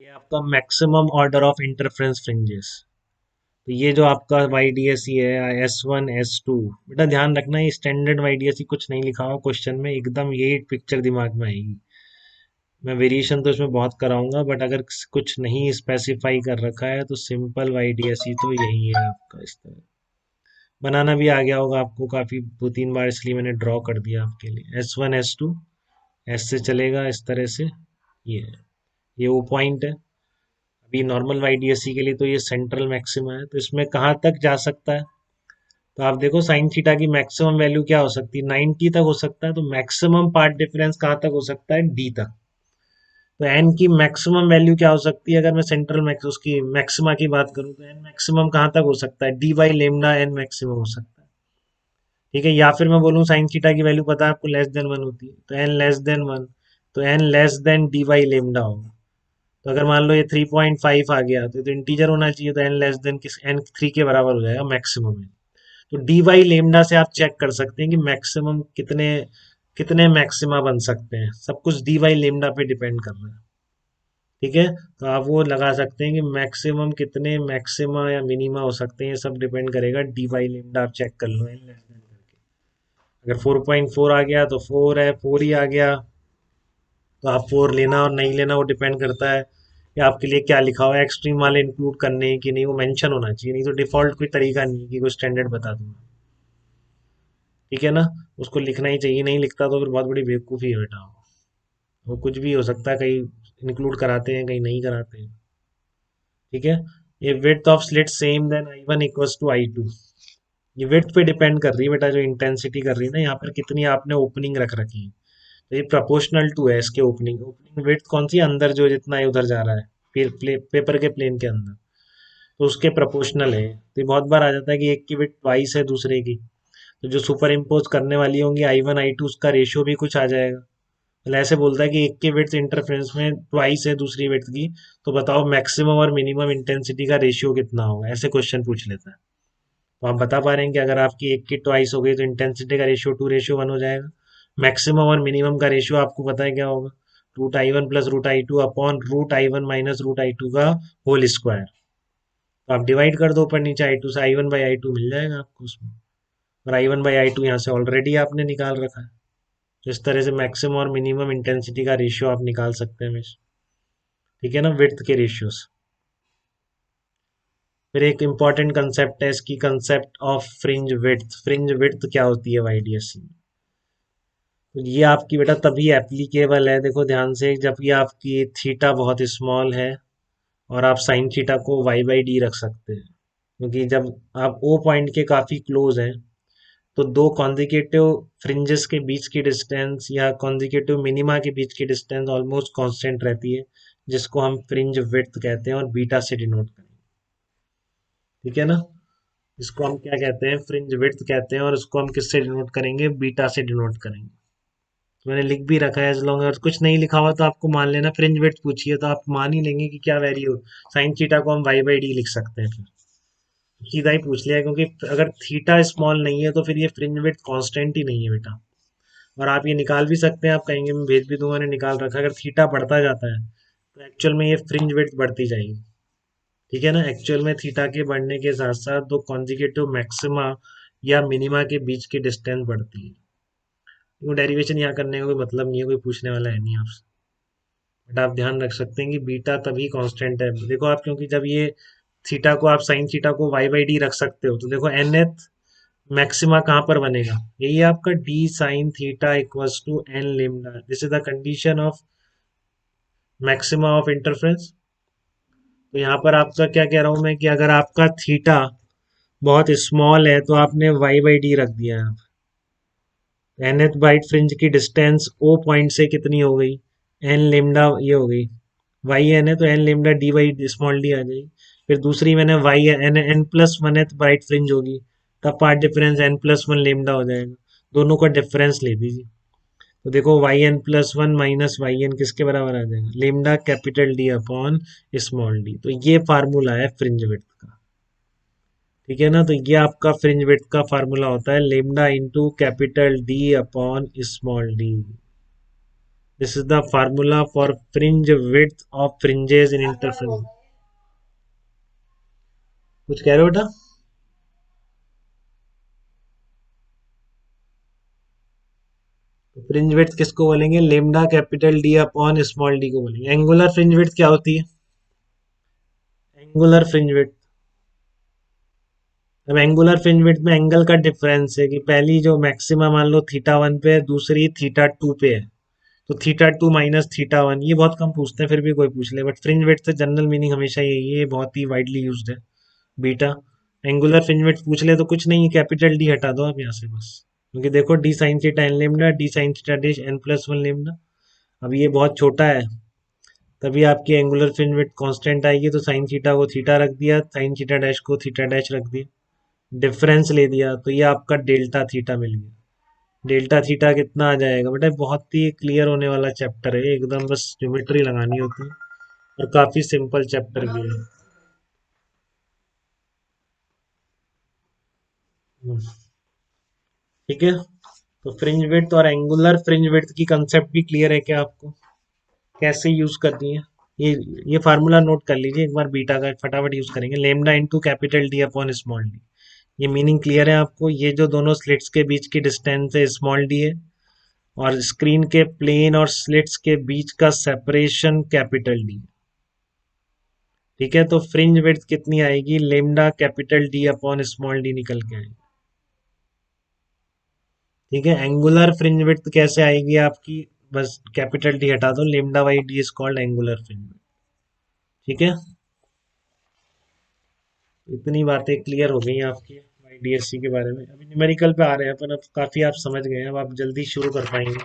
ये आपका maximum order of interference fringes. तो ये जो आपका वाई डी एस सी है S1 S2, बेटा ध्यान रखना ये standard Y D S C कुछ नहीं लिखा हुआ क्वेश्चन में, एकदम यही पिक्चर दिमाग में आएगी। मैं वेरिएशन तो इसमें बहुत कराऊंगा, बट अगर कुछ नहीं स्पेसिफाई कर रखा है तो simple Y D S C तो यही है आपका। इस तरह बनाना भी आ गया होगा आपको काफ़ी 2-3 बार, इसलिए मैंने ड्रॉ कर दिया आपके लिए। S1 S2 एस से चलेगा इस तरह से। ये है, ये वो पॉइंट है। अभी नॉर्मल वाईडीएससी के लिए तो ये सेंट्रल मैक्सिमा है, तो इसमें कहाँ तक जा सकता है? तो आप देखो साइन थीटा की मैक्सिमम वैल्यू क्या हो सकती है, 90 तक हो सकता है। तो मैक्सिमम पार्ट डिफरेंस कहाँ तक हो सकता है, डी तक। तो एन की मैक्सिमम वैल्यू क्या हो सकती है, अगर मैं सेंट्रल मैक्स उसकी मैक्सिमा की बात करूँ तो एन मैक्सिमम कहाँ तक हो सकता है, d by lambda n maximum हो सकता है। ठीक है, या फिर मैं बोलूँ साइन थीटा की वैल्यू पता है आपको लेस देन वन होती है, तो एन लेस देन वन, तो n less than d by lambda होगा। तो अगर मान लो ये 3.5 आ गया तो इंटीजर होना चाहिए, तो एन लेस देन किस एन थ्री के बराबर हो जाएगा मैक्सिमम में। तो डी वाई लेमडा से आप चेक कर सकते हैं कि मैक्सिमम कितने कितने मैक्सिमा बन सकते हैं। सब कुछ डी वाई लेमडा पे डिपेंड कर रहा है। ठीक है, तो आप वो लगा सकते हैं कि मैक्सिमम कितने मैक्सिमा या मिनिमा हो सकते हैं, ये सब डिपेंड करेगा डी वाई लेमडा। आप चेक कर लो एन लेस देन करके। अगर 4.4 आ गया तो 4 है, 4 ही आ गया तो आप 4 लेना और नहीं लेना वो डिपेंड करता है कि आपके लिए क्या लिखा हुआ है, एक्सट्रीम वाले इंक्लूड करने हैं कि नहीं, वो मेंशन होना चाहिए। नहीं तो डिफॉल्ट कोई तरीका नहीं है कि कोई स्टैंडर्ड बता दूंगा। ठीक है ना, उसको लिखना ही चाहिए, नहीं लिखता तो फिर बहुत बड़ी बेवकूफ़ी है बेटा। वो कुछ भी हो सकता है, कहीं इंक्लूड कराते हैं कहीं नहीं कराते हैं। ठीक है, ये width of slit same then I1 equals to I2। ये विड्थ पे डिपेंड कर रही है बेटा, जो इंटेंसिटी कर रही है ना यहाँ पर, कितनी आपने ओपनिंग रख रखी है। तो ये प्रोपोर्शनल टू है इसके ओपनिंग ओपनिंग विड्थ कौन सी, अंदर जो जितना है उधर जा रहा है, फिर पेपर के प्लेन के अंदर, तो उसके प्रोपोर्शनल है। तो ये बहुत बार आ जाता है कि एक की विड्थ ट्वाइस है दूसरे की, तो जो सुपर इम्पोज करने वाली होंगी I1 I2 उसका रेशियो भी कुछ आ जाएगा। मतलब ऐसे बोलता है कि एक की विड्थ इंटरफेरेंस में ट्वाइस है दूसरी विड्थ की, तो बताओ मैक्सिमम और मिनिमम इंटेंसिटी का रेशियो कितना होगा, ऐसे क्वेश्चन पूछ लेता है। तो आप बता पा रहे हैं कि अगर आपकी एक की ट्वाइस हो गई तो इंटेंसिटी का रेशियो 2:1 हो जाएगा। मैक्सिमम और मिनिमम का रेशियो आपको पता है क्या होगा, √I1 plus √I2 upon √I1 minus √I2 का होल स्क्वायर। तो आप डिवाइड कर दो ऊपर नीचे I2 से, I1/I2 मिल जाएगा आपको उसमें। और I1/I2 यहाँ से ऑलरेडी आपने निकाल रखा है। तो इस तरह से मैक्सिमम और मिनिमम इंटेंसिटी का रेशियो आप निकाल सकते हैं हमेशा। ठीक है ना, विड्थ के रेशियोज। फिर एक इंपॉर्टेंट कंसेप्ट है इसकी, concept of fringe width. Fringe width क्या होती है वाईडीएससी में? तो ये आपकी बेटा तभी एप्लीकेबल है, देखो ध्यान से, जब ये आपकी थीटा बहुत स्मॉल है और आप साइन थीटा को y/d रख सकते हैं। क्योंकि जब आप ओ पॉइंट के काफ़ी क्लोज हैं तो दो कॉन्जिक्यूटिव फ्रिंजेस के बीच की डिस्टेंस या कॉन्जिक्यूटिव मिनिमा के बीच की डिस्टेंस ऑलमोस्ट कांस्टेंट रहती है, जिसको हम फ्रिंज विड्थ कहते हैं और बीटा से डिनोट करेंगे। ठीक है ना, इसको हम क्या कहते हैं, फ्रिंज विड्थ कहते हैं, और इसको हम किससे डिनोट करेंगे, बीटा से डिनोट करेंगे। तो मैंने लिख भी रखा है, एज लॉन्ग अगर कुछ नहीं लिखा हुआ तो आपको मान लेना, फ्रिंज विड्थ पूछिए तो आप मान ही लेंगे कि क्या वैरी हो। साइन थीटा को हम y/d लिख सकते हैं, फिर सीधा ही पूछ लिया, क्योंकि अगर थीटा स्मॉल नहीं है तो फिर ये फ्रिंज विड्थ कांस्टेंट ही नहीं है बेटा। और आप ये निकाल भी सकते हैं, आप कहेंगे मैं भेज भी दूंगा, मैंने निकाल रखा है। अगर थीटा बढ़ता जाता है तो एक्चुअल में ये फ्रिंज विड्थ बढ़ती जाएगी। ठीक है ना, एक्चुअल में थीटा के बढ़ने के साथ साथ दो कॉन्जिक्यूटिव मैक्सिमा या मिनिमा के बीच की डिस्टेंस बढ़ती है। क्यों, डेरिवेशन यहाँ करने का कोई मतलब नहीं है, कोई पूछने वाला है नहीं आपसे। बट आप ध्यान रख सकते हैं कि बीटा तभी कांस्टेंट है, देखो आप, क्योंकि जब ये थीटा को आप साइन थीटा को y/d रख सकते हो, तो देखो nth मैक्सिमा कहाँ पर बनेगा, यही है आपका d sine theta equals to n lambda. This is the condition of maxima of interference. तो यहाँ पर आपका क्या कह रहा हूँ मैं, कि अगर आपका थीटा बहुत स्मॉल है तो आपने y/d रख दिया है। nth बाइट फ्रिंज की डिस्टेंस ओ पॉइंट से कितनी हो गई, n लेमडा ये हो गई, वाई एन है तो n lambda D by small D आ जाएगी। फिर दूसरी मैंने Y N N plus one bright fringe होगी, तब पार्ट डिफरेंस n+1 लेमडा हो जाएगा। दोनों का डिफरेंस ले लीजिए, तो देखो yn+1 माइनस वाई एन किसके बराबर आ जाएगा, lambda capital D upon small D. तो ये फार्मूला है फ्रिंज विड्थ का। ठीक है ना, तो ये आपका फ्रिंज विड्थ का फार्मूला होता है lambda into capital D upon small D. This is the formula for fringe width of fringes in interference. कुछ कह रहे हो बेटा? फ्रिंज विड्थ किसको बोलेंगे? Lambda capital D upon small D को बोलेंगे। एंगुलर फ्रिंज विड्थ क्या होती है? एंगुलर फ्रिंज विड्थ, अब एंगुलर फ्रिंज विड्थ में एंगल का डिफरेंस है कि पहली जो मैक्सिमम मान लो थीटा वन पे है, दूसरी थीटा टू पे है, तो theta two minus theta one. ये बहुत कम पूछते हैं, फिर भी कोई पूछ ले, बट फ्रिंज विड्थ से जनरल मीनिंग हमेशा यही है, ये बहुत ही वाइडली यूज्ड है। बीटा। एंगुलर फ्रिंज विड्थ पूछ ले तो कुछ नहीं है, कैपिटल डी हटा दो आप यहाँ से बस, क्योंकि देखो d sine theta n lambda, d sine theta dash n plus one lambda. अब ये बहुत छोटा है, तभी आपकी एंगुलर फ्रिंज विड्थ कांस्टेंट आएगी, तो साइन थीटा को थीटा रख दिया, साइन थीटा डैश को थीटा डैश रख दिया, डिफरेंस ले दिया, तो ये आपका डेल्टा थीटा मिल गया। डेल्टा थीटा कितना आ जाएगा बेटा? बहुत ही क्लियर होने वाला चैप्टर है एकदम, बस ज्योमेट्री लगानी होती है, और काफी सिंपल चैप्टर भी है। हम्म, ठीक है। तो फ्रिंज विड्थ और एंगुलर फ्रिंज विड्थ की कंसेप्ट भी क्लियर है क्या आपको? कैसे यूज करनी है? ये ये फार्मूला नोट कर लीजिए एक बार, बीटा का फटाफट यूज करेंगे, lambda into capital D upon small D. ये मीनिंग क्लियर है आपको? ये जो दोनों स्लिट्स के बीच की डिस्टेंस है स्मॉल डी है, और स्क्रीन के प्लेन और स्लिट्स के बीच का सेपरेशन कैपिटल डी। ठीक है, तो फ्रिंज विड्थ कितनी आएगी? Lambda capital D upon small D निकल के आएगी। ठीक है, एंगुलर फ्रिंज विड्थ कैसे आएगी आपकी? बस कैपिटल डी हटा दो, lambda by D is called angular fringe width. ठीक है, इतनी बातें क्लियर हो गई हैं आपकी वाईडीएससी के बारे में। अभी न्यूमेरिकल पे आ रहे हैं अपन, अब काफी आप समझ गए हैं, अब आप जल्दी शुरू कर पाएंगे।